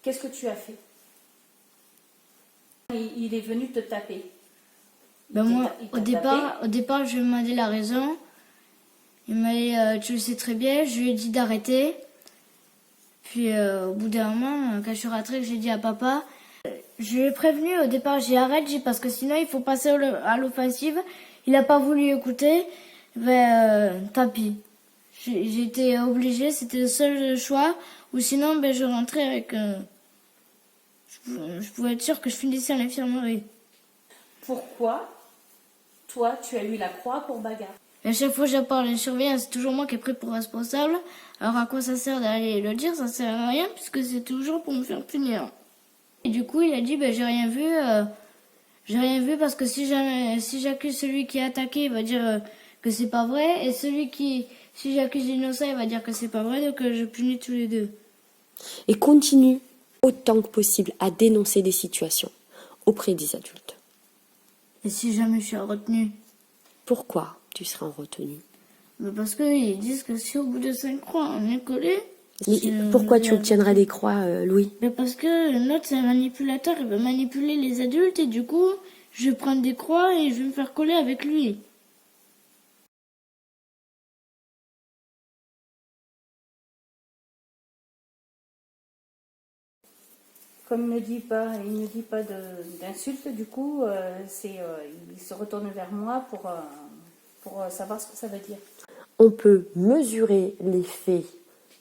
Qu'est-ce que tu as fait? Il est venu te taper. Ben moi, Il t'a au départ, je lui ai demandé la raison. Il m'a dit, tu le sais très bien, je lui ai dit d'arrêter. Puis au bout d'un moment, quand je suis rentrée, que j'ai dit à papa, je lui ai prévenu au départ, j'ai arrêté parce que sinon il faut passer à l'offensive. Il n'a pas voulu écouter, ben tant pis. J'étais obligée, c'était le seul choix. Ou sinon, ben je rentrais avec... je pouvais être sûre que je finissais en infirmerie. Pourquoi, toi, tu as eu la croix pour bagarre? Et à chaque fois que j'apporte une surveillance, c'est toujours moi qui est pris pour responsable. Alors à quoi ça sert d'aller le dire? Ça sert à rien puisque c'est toujours pour me faire punir. Et du coup, il a dit, ben j'ai rien vu. J'ai rien vu parce que si j'accuse celui qui a attaqué, il va dire que c'est pas vrai. Et si j'accuse l'innocent, il va dire que c'est pas vrai. Donc je punis tous les deux. Et continue autant que possible à dénoncer des situations auprès des adultes. Et si jamais je suis en retenue? Pourquoi tu seras en retenue? Ben parce qu'ils disent que si au bout de 5 croix on est collé... Pourquoi tu obtiendrais des croix, Louis? Ben parce que l'autre c'est un manipulateur, il veut manipuler les adultes et du coup je vais prendre des croix et je vais me faire coller avec lui. Comme il ne dit pas d'insultes, du coup, il se retourne vers moi pour savoir ce que ça veut dire. On peut mesurer l'effet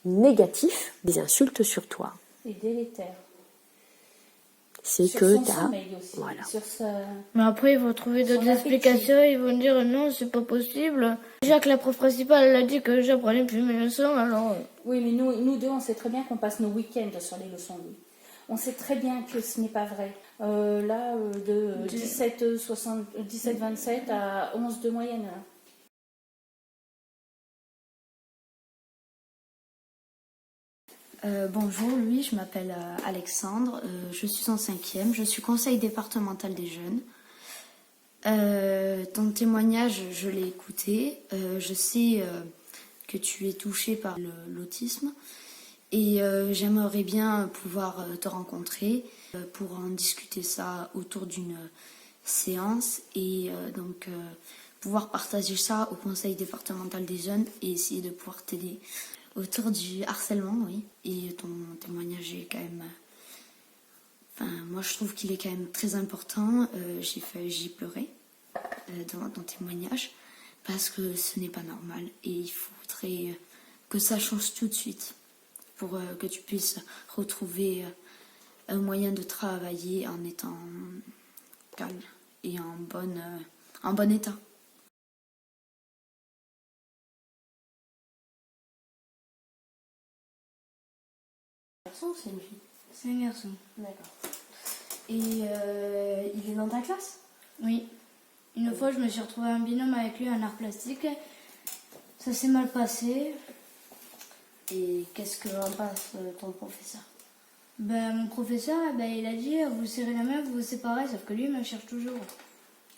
négatif des insultes sur toi. C'est délétère. C'est Sur que son tu as... sommeil aussi. Voilà. Sur sa... Mais après ils vont trouver d'autres Son appétit. explications, ils vont dire non c'est pas possible. Déjà que la prof principale elle a dit que j'apprenais plus mes leçons alors... Oui, mais nous deux, on sait très bien qu'on passe nos week-ends sur les leçons, Louis. On sait très bien que ce n'est pas vrai. De 17,27 à 11 de moyenne. Bonjour, Louis, je m'appelle Alexandre, je suis en 5e, je suis conseil départemental des jeunes. Ton témoignage, je l'ai écouté, je sais que tu es touché par l'autisme et j'aimerais bien pouvoir te rencontrer pour en discuter ça autour d'une séance et donc pouvoir partager ça au conseil départemental des jeunes et essayer de pouvoir t'aider autour du harcèlement, oui. Et ton témoignage est quand même... Enfin, moi, je trouve qu'il est quand même très important. J'ai pleuré dans ton témoignage parce que ce n'est pas normal. Et il faudrait que ça change tout de suite pour que tu puisses retrouver un moyen de travailler en étant calme et en bon état. Garçon ou c'est une fille? C'est un garçon. D'accord. Et il est dans ta classe? Oui. Une fois je me suis retrouvée en binôme avec lui en art plastique. Ça s'est mal passé. Et qu'est-ce que en passe ton professeur? Ben, mon professeur, il a dit vous serrez la main, vous vous séparez, sauf que lui il me cherche toujours.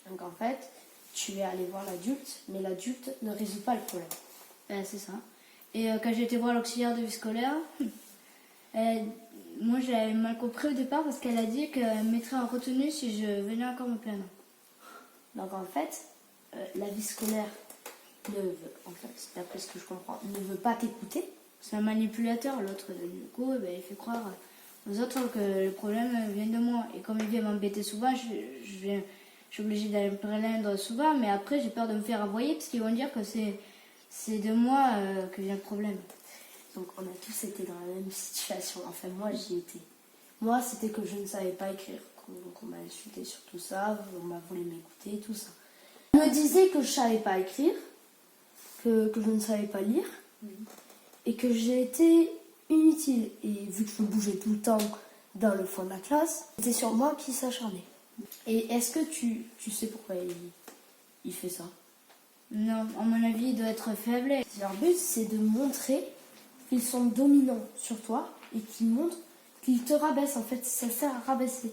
Donc en fait, tu es allé voir l'adulte, mais l'adulte ne résout pas le problème. Ben, c'est ça. Et quand j'ai été voir l'auxiliaire de vie scolaire, moi j'avais mal compris au départ parce qu'elle a dit qu'elle me mettrait en retenue si je venais encore me plaindre. Donc en fait, la vie scolaire ne veut, en fait, d'après ce que je comprends, ne veut pas t'écouter. C'est un manipulateur, l'autre, du coup, il fait croire aux autres que le problème vient de moi. Et comme il vient m'embêter souvent, je suis obligée d'aller me plaindre souvent, mais après j'ai peur de me faire envoyer parce qu'ils vont dire que c'est de moi que vient le problème. Donc on a tous été dans la même situation. Enfin moi j'y étais. Moi c'était que je ne savais pas écrire. Donc on m'a insulté sur tout ça, on m'a voulu m'écouter, tout ça. On me disait que je ne savais pas écrire, que je ne savais pas lire, et que j'étais inutile. Et vu que je bougeais tout le temps dans le fond de la classe, c'était sur moi qui s'acharnait. Et est-ce que tu sais pourquoi il fait ça? Non, à mon avis, il doit être faible. Leur but c'est de montrer qu'ils sont dominants sur toi et qu'ils montrent qu'ils te rabaissent. En fait, ça sert à rabaisser.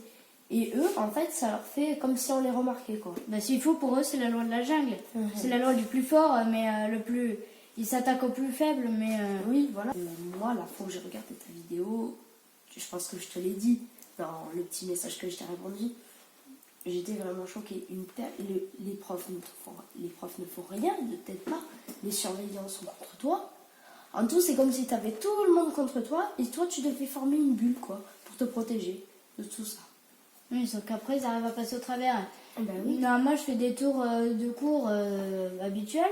Et eux, en fait, ça leur fait comme si on les remarquait, quoi. Ben, s'il faut, pour eux, c'est la loi de la jungle. C'est la loi du plus fort, mais le plus... Ils s'attaquent au plus faible, mais... Oui, voilà. Moi, la fois où j'ai regardé ta vidéo, je pense que je te l'ai dit dans le petit message que je t'ai répondu. J'étais vraiment choquée. Les profs ne font rien, ne t'aident pas. Les surveillants sont contre toi. En tout, c'est comme si tu avais tout le monde contre toi et toi, tu devais former une bulle, quoi, pour te protéger de tout ça. Oui, sauf qu'après, ils arrivent à passer au travers. Ben oui. Normalement, je fais des tours de cours habituels.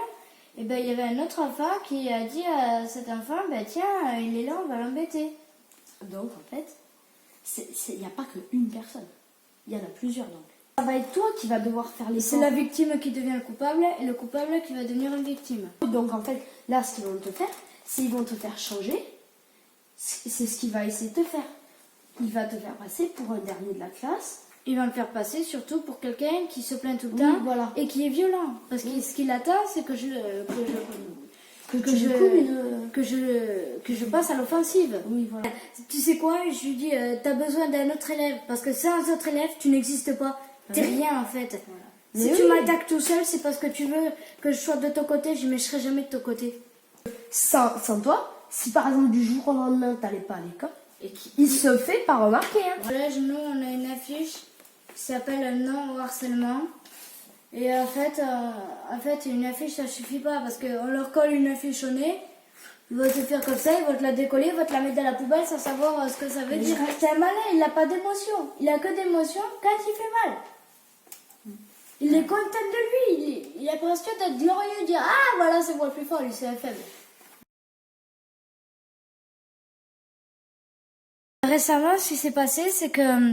Et ben, il y avait un autre enfant qui a dit à cet enfant, ben tiens, il est là, on va l'embêter. Donc, en fait, il n'y a pas qu'une personne. Il y en a plusieurs, donc. Ça va être toi qui va devoir faire les C'est la victime qui devient le coupable et le coupable qui va devenir une victime. Donc, en fait, là, ce qu'ils vont te faire, c'est qu'ils vont te faire changer. C'est ce qu'il va essayer de te faire. Il va te faire passer pour un dernier de la classe. Il va me faire passer surtout pour quelqu'un qui se plaint tout le Oui, temps voilà. et qui est violent. Parce que ce qu'il attend, c'est que je passe à l'offensive. Oui, voilà. Tu sais quoi, je lui dis, t'as besoin d'un autre élève. Parce que sans autre élève, tu n'existes pas. T'es rien en fait. Si Mais tu oui. m'attaques tout seul, c'est parce que tu veux que je sois de ton côté, je ne serai jamais de ton côté. Sans toi, si par exemple du jour au lendemain, t'allais pas à l'école, il se fait pas remarquer. Hein. Voilà, nous, on a une affiche qui s'appelle Non au harcèlement. Et en fait, une affiche, ça suffit pas parce qu'on leur colle une affiche au nez. Ils vont te faire comme ça, ils vont te la décoller, ils vont te la mettre dans la poubelle sans savoir ce que ça veut dire. C'est un malin, il n'a pas d'émotion. Il a que d'émotion quand il fait mal. Il est content de lui, il a l'impression d'être glorieux, de dire ah voilà, c'est moi le plus fort, lui c'est un faible. Récemment, ce qui s'est passé, c'est que,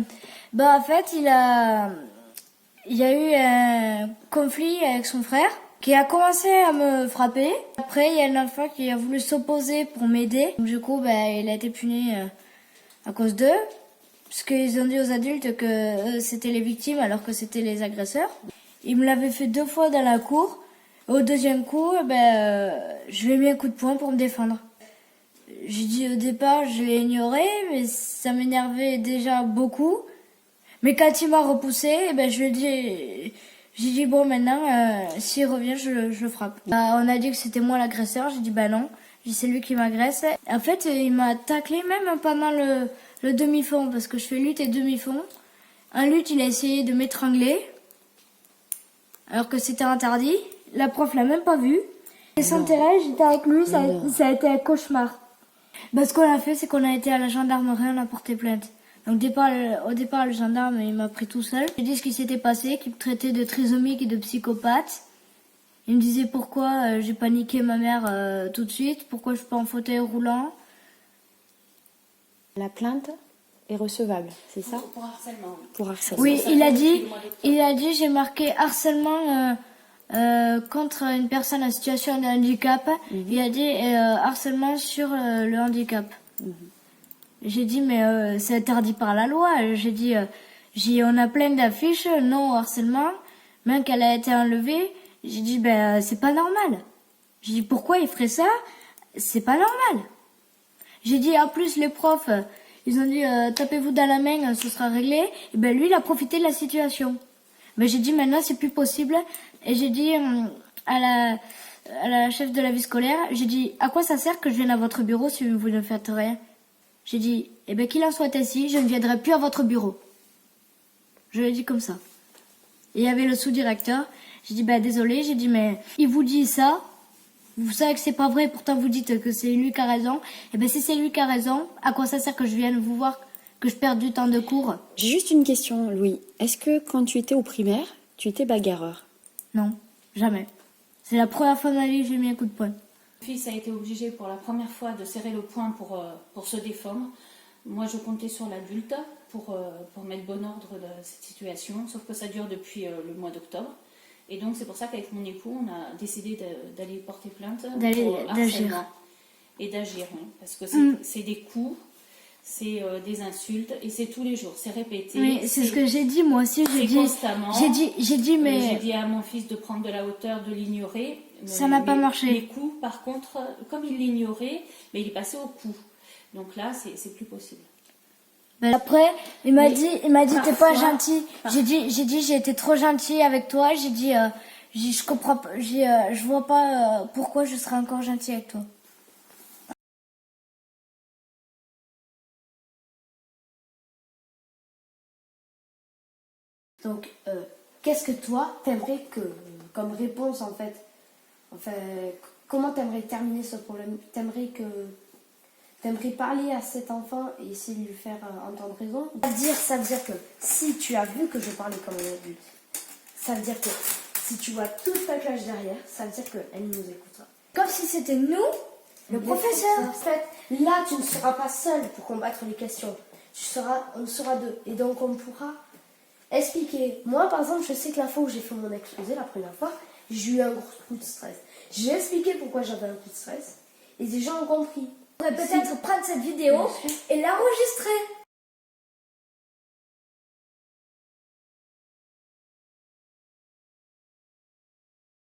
en fait, il y a eu un conflit avec son frère qui a commencé à me frapper. Après, il y a un enfant qui a voulu s'opposer pour m'aider. Du coup, il a été puni à cause d'eux, parce qu'ils ont dit aux adultes que c'était les victimes alors que c'était les agresseurs. Il me l'avait fait 2 fois dans la cour. Au deuxième coup, je lui ai mis un coup de poing pour me défendre. J'ai dit au départ, je l'ai ignoré, mais ça m'énervait déjà beaucoup. Mais quand il m'a repoussé, je lui ai dit, j'ai dit bon maintenant, s'il revient, je le frappe. On a dit que c'était moi l'agresseur, j'ai dit non, c'est lui qui m'agresse. En fait, il m'a taclé même pendant le demi-fond, parce que je fais lutte et demi-fond. En lutte, il a essayé de m'étrangler, alors que c'était interdit. La prof l'a même pas vu. Et sans terrain, j'étais avec lui, ça a été un cauchemar. Ce qu'on a fait, c'est qu'on a été à la gendarmerie, on a porté plainte. Donc au départ, le gendarme, il m'a pris tout seul. J'ai dit ce qui s'était passé, qu'il me traitait de trisomique et de psychopathe. Il me disait pourquoi j'ai paniqué ma mère tout de suite, pourquoi je suis pas en fauteuil roulant. La plainte est recevable, c'est ça? Pour harcèlement. Pour harcèlement. Oui, il a dit, j'ai marqué harcèlement contre une personne en situation de handicap. Il a dit harcèlement sur le handicap. J'ai dit mais c'est interdit par la loi. J'ai dit on a plein d'affiches non au harcèlement, même qu'elle a été enlevée. J'ai dit c'est pas normal. J'ai dit pourquoi il ferait ça? C'est pas normal. J'ai dit en plus les profs ils ont dit tapez-vous dans la main, ce sera réglé. Et lui il a profité de la situation. J'ai dit maintenant c'est plus possible. Et j'ai dit à la chef de la vie scolaire, j'ai dit à quoi ça sert que je vienne à votre bureau si vous ne faites rien? J'ai dit qu'il en soit ainsi, je ne viendrai plus à votre bureau. Je l'ai dit comme ça. Et il y avait le sous-directeur. J'ai dit désolé, j'ai dit mais il vous dit ça, vous savez que c'est pas vrai, pourtant vous dites que c'est lui qui a raison. Si c'est lui qui a raison, à quoi ça sert que je vienne vous voir, que je perde du temps de cours? J'ai juste une question, Louis. Est-ce que quand tu étais au primaire, tu étais bagarreur? Non, jamais. C'est la première fois de ma vie que j'ai mis un coup de poing. Mon fils a été obligé pour la première fois de serrer le poing pour se défendre. Moi, je comptais sur l'adulte pour mettre bon ordre de cette situation, sauf que ça dure depuis le mois d'octobre. Et donc, c'est pour ça qu'avec mon époux, on a décidé d'aller porter plainte pour harcèlement. Et d'agir, oui. Parce que c'est des coups, c'est des insultes, et c'est tous les jours, c'est répété. Oui, c'est ce que j'ai dit, moi aussi. J'ai dit constamment. J'ai dit, mais... J'ai dit à mon fils de prendre de la hauteur, de l'ignorer. Ça n'a pas marché. Les coups, par contre, comme il l'ignorait, mais il est passé au coup. Donc là, c'est plus possible. Après, il m'a dit, t'es pas gentil. J'ai dit, j'ai été trop gentil avec toi. J'ai dit, je comprends pas, je vois pas pourquoi je serais encore gentil avec toi. Donc, qu'est-ce que toi, t'aimerais que, comme réponse en fait, enfin, comment t'aimerais terminer ce problème? T'aimerais parler à cet enfant et essayer de lui faire entendre raison? Ça veut dire que si tu as vu que je parlais comme un adulte, ça veut dire que si tu vois toute ta classe derrière, ça veut dire qu'elle nous écoutera. Comme si c'était nous, le professeur. En fait, là, tu ne seras pas seul pour combattre les questions. On sera deux. Et donc, on pourra expliquer. Moi, par exemple, je sais que la fois où j'ai fait mon exposé, la première fois, j'ai eu un gros coup de stress. J'ai expliqué pourquoi j'avais un coup de stress et les gens ont compris. On pourrait peut-être prendre cette vidéo et l'enregistrer.